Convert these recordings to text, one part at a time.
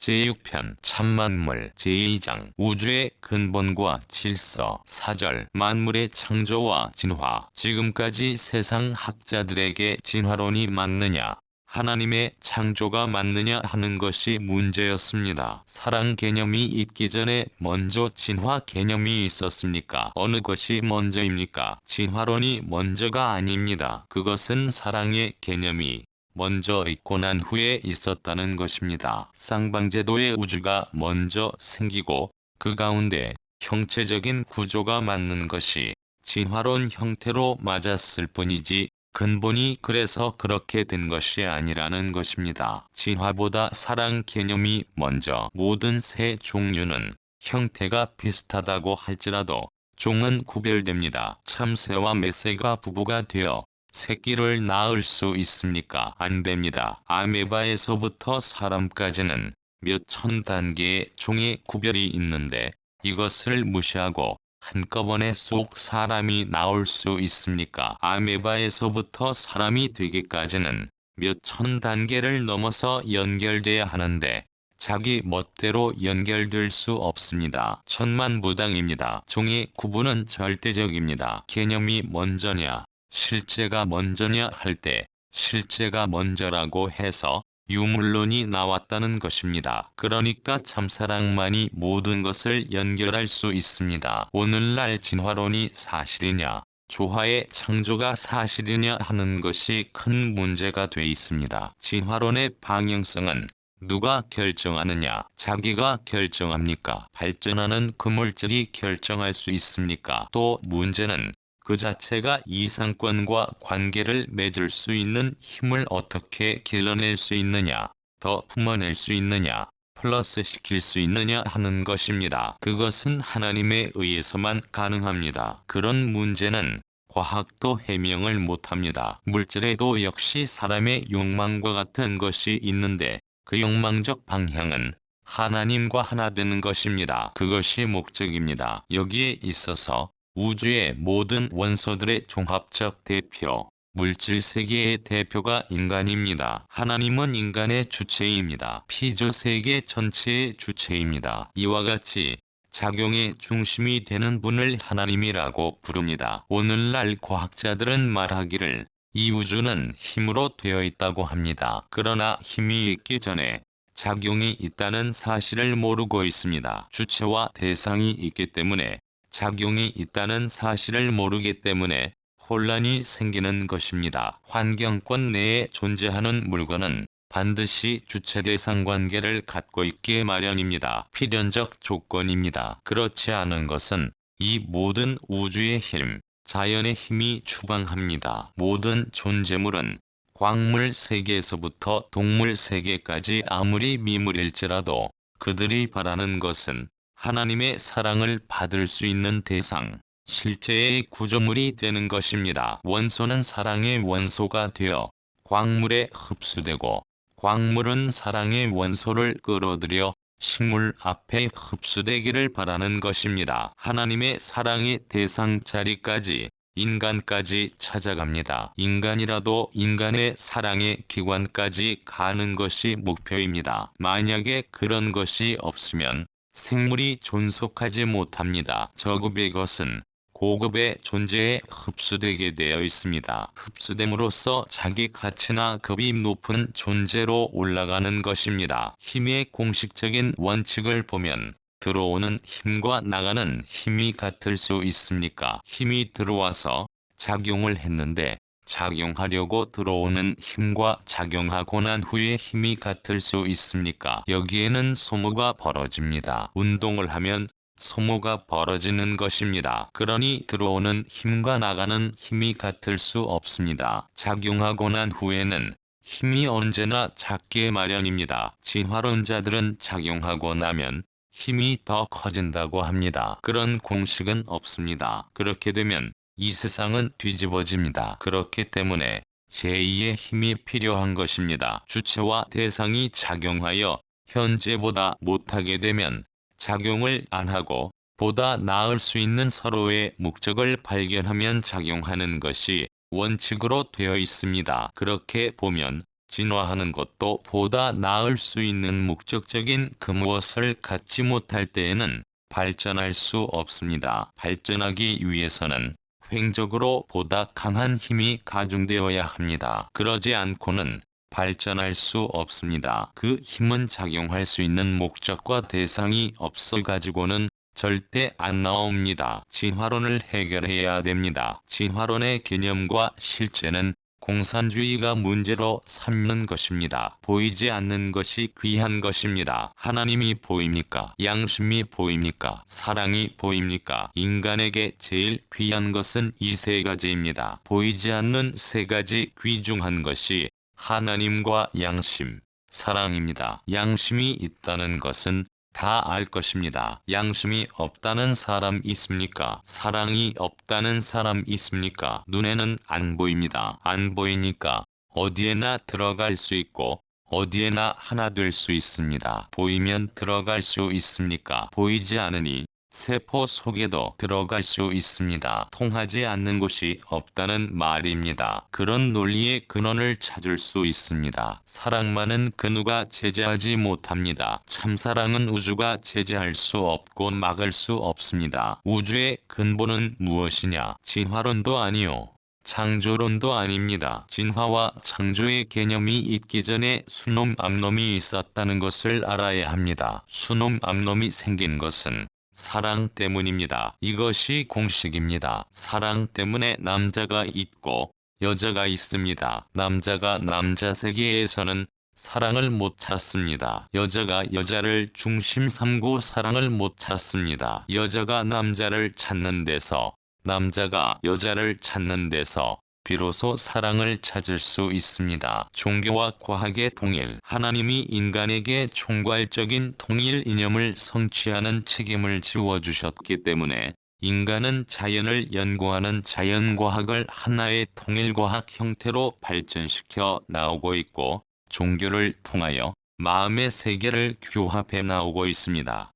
제6편 참만물 제2장 우주의 근본과 질서 4절 만물의 창조와 진화. 지금까지 세상 학자들에게 진화론이 맞느냐, 하나님의 창조가 맞느냐 하는 것이 문제였습니다. 사랑 개념이 있기 전에 먼저 진화 개념이 있었습니까? 어느 것이 먼저입니까? 진화론이 먼저가 아닙니다. 그것은 사랑의 개념이 먼저 있고 난 후에 있었다는 것입니다. 쌍방제도의 우주가 먼저 생기고 그 가운데 형체적인 구조가 맞는 것이 진화론 형태로 맞았을 뿐이지 근본이 그래서 그렇게 된 것이 아니라는 것입니다. 진화보다 사랑 개념이 먼저. 모든 새 종류는 형태가 비슷하다고 할지라도 종은 구별됩니다. 참새와 멧새가 부부가 되어 새끼를 낳을 수 있습니까? 안 됩니다. 아메바에서부터 사람까지는 몇 천 단계의 종의 구별이 있는데 이것을 무시하고 한꺼번에 쏙 사람이 나올 수 있습니까? 아메바에서부터 사람이 되기까지는 몇 천 단계를 넘어서 연결돼야 하는데 자기 멋대로 연결될 수 없습니다. 천만부당입니다. 종의 구분은 절대적입니다. 개념이 먼저냐, 실제가 먼저냐 할 때 실제가 먼저라고 해서 유물론이 나왔다는 것입니다. 그러니까 참사랑만이 모든 것을 연결할 수 있습니다. 오늘날 진화론이 사실이냐, 조화의 창조가 사실이냐 하는 것이 큰 문제가 돼 있습니다. 진화론의 방향성은 누가 결정하느냐? 자기가 결정합니까? 발전하는 그 물질이 결정할 수 있습니까? 또 문제는 그 자체가 이상권과 관계를 맺을 수 있는 힘을 어떻게 길러낼 수 있느냐, 더 품어낼 수 있느냐, 플러스 시킬 수 있느냐 하는 것입니다. 그것은 하나님에 의해서만 가능합니다. 그런 문제는 과학도 해명을 못합니다. 물질에도 역시 사람의 욕망과 같은 것이 있는데 그 욕망적 방향은 하나님과 하나 되는 것입니다. 그것이 목적입니다. 여기에 있어서 우주의 모든 원소들의 종합적 대표, 물질 세계의 대표가 인간입니다. 하나님은 인간의 주체입니다. 피조 세계 전체의 주체입니다. 이와 같이 작용의 중심이 되는 분을 하나님이라고 부릅니다. 오늘날 과학자들은 말하기를 이 우주는 힘으로 되어 있다고 합니다. 그러나 힘이 있기 전에 작용이 있다는 사실을 모르고 있습니다. 주체와 대상이 있기 때문에 작용이 있다는 사실을 모르기 때문에 혼란이 생기는 것입니다. 환경권 내에 존재하는 물건은 반드시 주체-대상 관계를 갖고 있기에 마련입니다. 필연적 조건입니다. 그렇지 않은 것은 이 모든 우주의 힘, 자연의 힘이 추방합니다. 모든 존재물은 광물 세계에서부터 동물 세계까지 아무리 미물일지라도 그들이 바라는 것은 하나님의 사랑을 받을 수 있는 대상, 실제의 구조물이 되는 것입니다. 원소는 사랑의 원소가 되어 광물에 흡수되고 광물은 사랑의 원소를 끌어들여 식물 앞에 흡수되기를 바라는 것입니다. 하나님의 사랑의 대상 자리까지 인간까지 찾아갑니다. 인간이라도 인간의 사랑의 기관까지 가는 것이 목표입니다. 만약에 그런 것이 없으면 생물이 존속하지 못합니다. 저급의 것은 고급의 존재에 흡수되게 되어 있습니다. 흡수됨으로써 자기 가치나 급이 높은 존재로 올라가는 것입니다. 힘의 공식적인 원칙을 보면 들어오는 힘과 나가는 힘이 같을 수 있습니까? 힘이 들어와서 작용을 했는데 작용하려고 들어오는 힘과 작용하고 난 후에 힘이 같을 수 있습니까? 여기에는 소모가 벌어집니다. 운동을 하면 소모가 벌어지는 것입니다. 그러니 들어오는 힘과 나가는 힘이 같을 수 없습니다. 작용하고 난 후에는 힘이 언제나 작게 마련입니다. 진화론자들은 작용하고 나면 힘이 더 커진다고 합니다. 그런 공식은 없습니다. 그렇게 되면 이 세상은 뒤집어집니다. 그렇기 때문에 제2의 힘이 필요한 것입니다. 주체와 대상이 작용하여 현재보다 못하게 되면 작용을 안 하고 보다 나을 수 있는 서로의 목적을 발견하면 작용하는 것이 원칙으로 되어 있습니다. 그렇게 보면 진화하는 것도 보다 나을 수 있는 목적적인 그 무엇을 갖지 못할 때에는 발전할 수 없습니다. 발전하기 위해서는 횡적으로 보다 강한 힘이 가중되어야 합니다. 그러지 않고는 발전할 수 없습니다. 그 힘은 작용할 수 있는 목적과 대상이 없어 가지고는 절대 안 나옵니다. 진화론을 해결해야 됩니다. 진화론의 개념과 실제는 공산주의가 문제로 삼는 것입니다. 보이지 않는 것이 귀한 것입니다. 하나님이 보입니까? 양심이 보입니까? 사랑이 보입니까? 인간에게 제일 귀한 것은 이 세 가지입니다. 보이지 않는 세 가지 귀중한 것이 하나님과 양심, 사랑입니다. 양심이 있다는 것은 다 알 것입니다. 양심이 없다는 사람 있습니까? 사랑이 없다는 사람 있습니까? 눈에는 안 보입니다. 안 보이니까 어디에나 들어갈 수 있고 어디에나 하나 될 수 있습니다. 보이면 들어갈 수 있습니까? 보이지 않으니 세포 속에도 들어갈 수 있습니다. 통하지 않는 곳이 없다는 말입니다. 그런 논리의 근원을 찾을 수 있습니다. 사랑만은 그 누가 제재하지 못합니다. 참사랑은 우주가 제재할 수 없고 막을 수 없습니다. 우주의 근본은 무엇이냐? 진화론도 아니요. 창조론도 아닙니다. 진화와 창조의 개념이 있기 전에 수놈 암놈이 있었다는 것을 알아야 합니다. 수놈 암놈이 생긴 것은 사랑 때문입니다. 이것이 공식입니다. 사랑 때문에 남자가 있고 여자가 있습니다. 남자가 남자 세계에서는 사랑을 못 찾습니다. 여자가 여자를 중심 삼고 사랑을 못 찾습니다. 여자가 남자를 찾는 데서, 남자가 여자를 찾는 데서 비로소 사랑을 찾을 수 있습니다. 종교와 과학의 통일. 하나님이 인간에게 총괄적인 통일 이념을 성취하는 책임을 지워주셨기 때문에 인간은 자연을 연구하는 자연과학을 하나의 통일과학 형태로 발전시켜 나오고 있고 종교를 통하여 마음의 세계를 규합해 나오고 있습니다.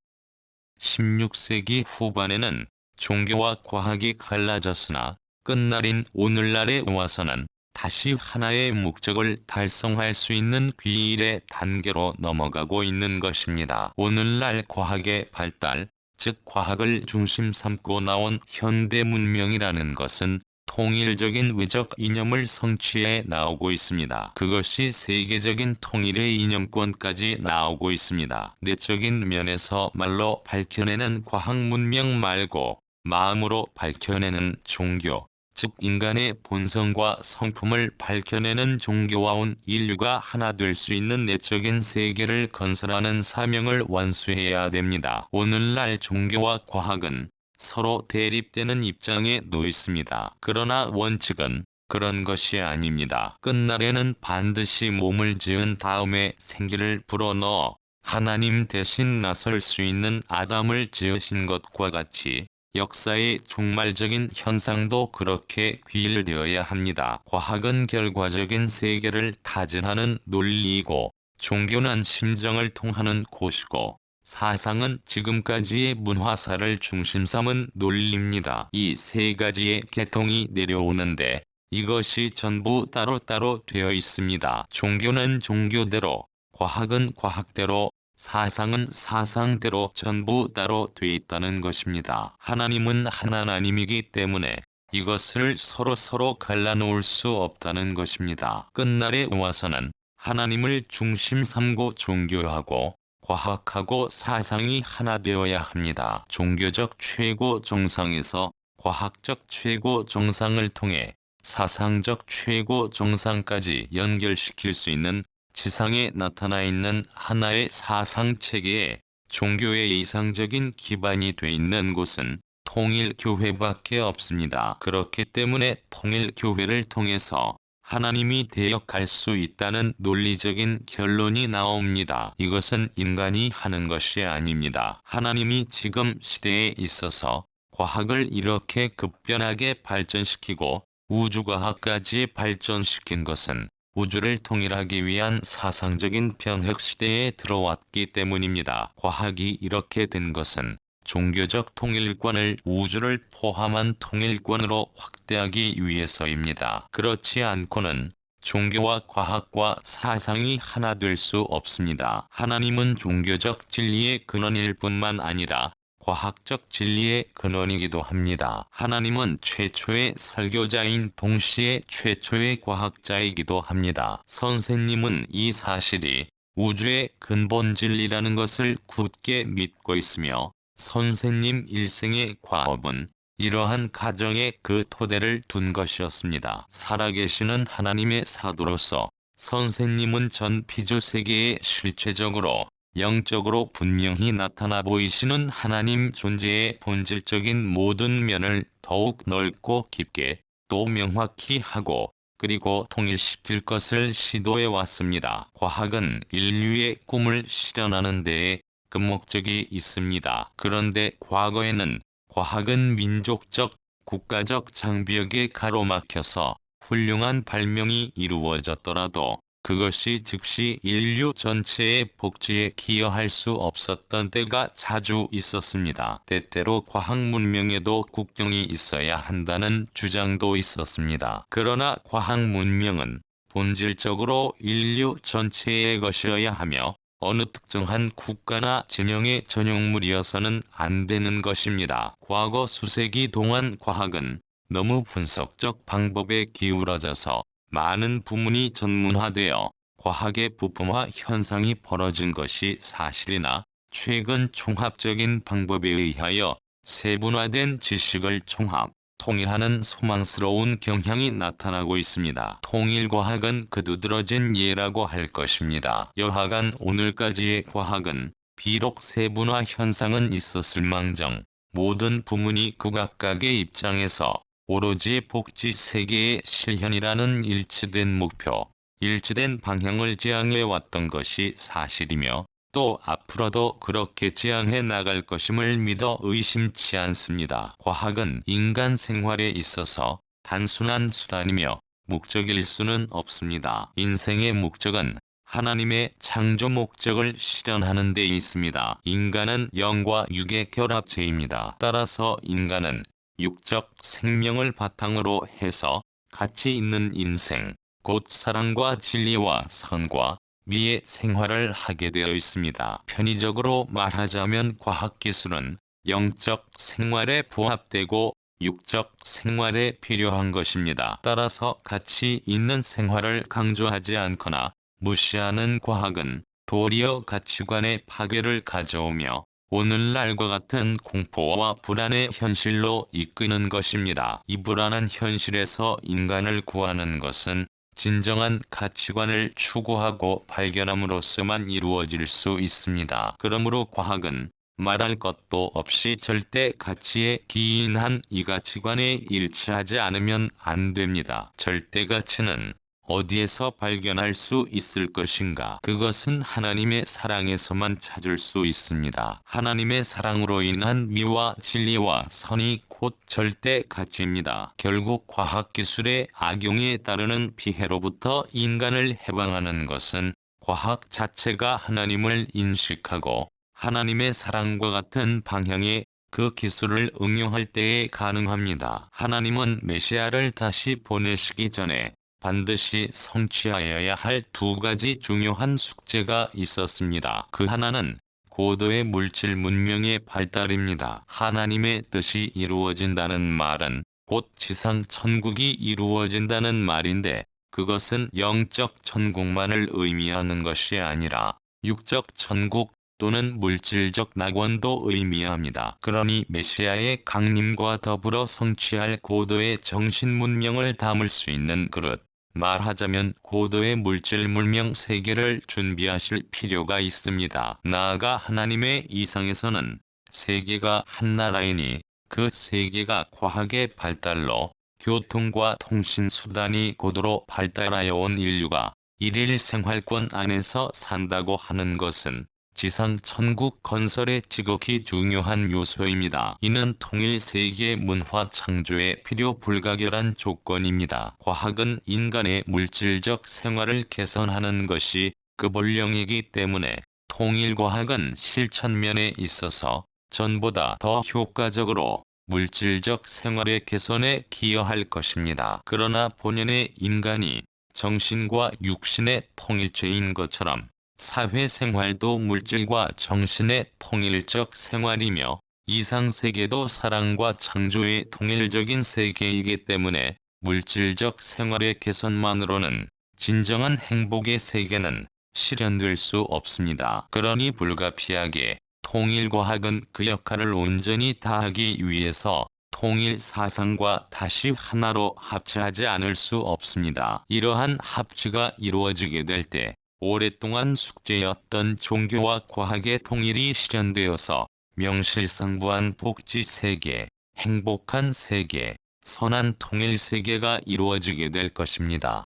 16세기 후반에는 종교와 과학이 갈라졌으나 끝날인 오늘날에 와서는 다시 하나의 목적을 달성할 수 있는 귀일의 단계로 넘어가고 있는 것입니다. 오늘날 과학의 발달, 즉 과학을 중심 삼고 나온 현대 문명이라는 것은 통일적인 외적 이념을 성취해 나오고 있습니다. 그것이 세계적인 통일의 이념권까지 나오고 있습니다. 내적인 면에서 말로 밝혀내는 과학 문명 말고 마음으로 밝혀내는 종교, 즉 인간의 본성과 성품을 밝혀내는 종교와온 인류가 하나 될 수 있는 내적인 세계를 건설하는 사명을 완수해야 됩니다. 오늘날 종교와 과학은 서로 대립되는 입장에 놓여 있습니다. 그러나 원칙은 그런 것이 아닙니다. 끝날에는 반드시 몸을 지은 다음에 생기를 불어넣어 하나님 대신 나설 수 있는 아담을 지으신 것과 같이 역사의 종말적인 현상도 그렇게 귀일되어야 합니다. 과학은 결과적인 세계를 타진하는 논리이고 종교는 심정을 통하는 곳이고 사상은 지금까지의 문화사를 중심 삼은 논리입니다. 이 세 가지의 계통이 내려오는데 이것이 전부 따로따로 되어 있습니다. 종교는 종교대로, 과학은 과학대로, 사상은 사상대로 전부 따로 돼 있다는 것입니다. 하나님은 하나님이기 때문에 이것을 서로 갈라놓을 수 없다는 것입니다. 끝날에 와서는 하나님을 중심 삼고 종교하고 과학하고 사상이 하나 되어야 합니다. 종교적 최고 정상에서 과학적 최고 정상을 통해 사상적 최고 정상까지 연결시킬 수 있는 지상에 나타나 있는 하나의 사상체계에 종교의 이상적인 기반이 돼 있는 곳은 통일교회밖에 없습니다. 그렇기 때문에 통일교회를 통해서 하나님이 대역할 수 있다는 논리적인 결론이 나옵니다. 이것은 인간이 하는 것이 아닙니다. 하나님이 지금 시대에 있어서 과학을 이렇게 급변하게 발전시키고 우주과학까지 발전시킨 것은 우주를 통일하기 위한 사상적인 변혁 시대에 들어왔기 때문입니다. 과학이 이렇게 된 것은 종교적 통일권을 우주를 포함한 통일권으로 확대하기 위해서입니다. 그렇지 않고는 종교와 과학과 사상이 하나 될 수 없습니다. 하나님은 종교적 진리의 근원일 뿐만 아니라 과학적 진리의 근원이기도 합니다. 하나님은 최초의 설교자인 동시에 최초의 과학자이기도 합니다. 선생님은 이 사실이 우주의 근본 진리라는 것을 굳게 믿고 있으며 선생님 일생의 과업은 이러한 가정에 그 토대를 둔 것이었습니다. 살아계시는 하나님의 사도로서 선생님은 전 피조 세계에 실체적으로 영적으로 분명히 나타나 보이시는 하나님 존재의 본질적인 모든 면을 더욱 넓고 깊게 또 명확히 하고 그리고 통일시킬 것을 시도해 왔습니다. 과학은 인류의 꿈을 실현하는 데에 그 목적이 있습니다. 그런데 과거에는 과학은 민족적, 국가적 장벽에 가로막혀서 훌륭한 발명이 이루어졌더라도 그것이 즉시 인류 전체의 복지에 기여할 수 없었던 때가 자주 있었습니다. 때때로 과학 문명에도 국경이 있어야 한다는 주장도 있었습니다. 그러나 과학 문명은 본질적으로 인류 전체의 것이어야 하며 어느 특정한 국가나 진영의 전용물이어서는 안 되는 것입니다. 과거 수세기 동안 과학은 너무 분석적 방법에 기울어져서 많은 부문이 전문화되어 과학의 부품화 현상이 벌어진 것이 사실이나 최근 종합적인 방법에 의하여 세분화된 지식을 종합, 통일하는 소망스러운 경향이 나타나고 있습니다. 통일과학은 그 두드러진 예라고 할 것입니다. 여하간 오늘까지의 과학은 비록 세분화 현상은 있었을 망정 모든 부문이 극악각의 입장에서 오로지 복지 세계의 실현이라는 일치된 목표, 일치된 방향을 지향해 왔던 것이 사실이며 또 앞으로도 그렇게 지향해 나갈 것임을 믿어 의심치 않습니다. 과학은 인간 생활에 있어서 단순한 수단이며 목적일 수는 없습니다. 인생의 목적은 하나님의 창조 목적을 실현하는 데 있습니다. 인간은 영과 육의 결합체입니다. 따라서 인간은 육적 생명을 바탕으로 해서 가치 있는 인생, 곧 사랑과 진리와 선과 미의 생활을 하게 되어 있습니다. 편의적으로 말하자면 과학기술은 영적 생활에 부합되고 육적 생활에 필요한 것입니다. 따라서 가치 있는 생활을 강조하지 않거나 무시하는 과학은 도리어 가치관의 파괴를 가져오며 오늘날과 같은 공포와 불안의 현실로 이끄는 것입니다. 이 불안한 현실에서 인간을 구하는 것은 진정한 가치관을 추구하고 발견함으로써만 이루어질 수 있습니다. 그러므로 과학은 말할 것도 없이 절대 가치에 기인한 이 가치관에 일치하지 않으면 안 됩니다. 절대 가치는 어디에서 발견할 수 있을 것인가? 그것은 하나님의 사랑에서만 찾을 수 있습니다. 하나님의 사랑으로 인한 미와 진리와 선이 곧 절대 가치입니다. 결국 과학기술의 악용에 따르는 피해로부터 인간을 해방하는 것은 과학 자체가 하나님을 인식하고 하나님의 사랑과 같은 방향의 그 기술을 응용할 때에 가능합니다. 하나님은 메시아를 다시 보내시기 전에 반드시 성취하여야 할 두 가지 중요한 숙제가 있었습니다. 그 하나는 고도의 물질 문명의 발달입니다. 하나님의 뜻이 이루어진다는 말은 곧 지상 천국이 이루어진다는 말인데 그것은 영적 천국만을 의미하는 것이 아니라 육적 천국 또는 물질적 낙원도 의미합니다. 그러니 메시아의 강림과 더불어 성취할 고도의 정신 문명을 담을 수 있는 그릇, 말하자면 고도의 물질 문명 세계를 준비하실 필요가 있습니다. 나아가 하나님의 이상에서는 세계가 한나라이니 그 세계가 과학의 발달로 교통과 통신 수단이 고도로 발달하여 온 인류가 일일 생활권 안에서 산다고 하는 것은 지상 천국 건설에 지극히 중요한 요소입니다. 이는 통일 세계 문화 창조에 필요 불가결한 조건입니다. 과학은 인간의 물질적 생활을 개선하는 것이 그 본령이기 때문에 통일과학은 실천면에 있어서 전보다 더 효과적으로 물질적 생활의 개선에 기여할 것입니다. 그러나 본연의 인간이 정신과 육신의 통일체인 것처럼 사회생활도 물질과 정신의 통일적 생활이며 이상세계도 사랑과 창조의 통일적인 세계이기 때문에 물질적 생활의 개선만으로는 진정한 행복의 세계는 실현될 수 없습니다. 그러니 불가피하게 통일과학은 그 역할을 온전히 다하기 위해서 통일 사상과 다시 하나로 합체하지 않을 수 없습니다. 이러한 합치가 이루어지게 될 때 오랫동안 숙제였던 종교와 과학의 통일이 실현되어서 명실상부한 복지 세계, 행복한 세계, 선한 통일 세계가 이루어지게 될 것입니다.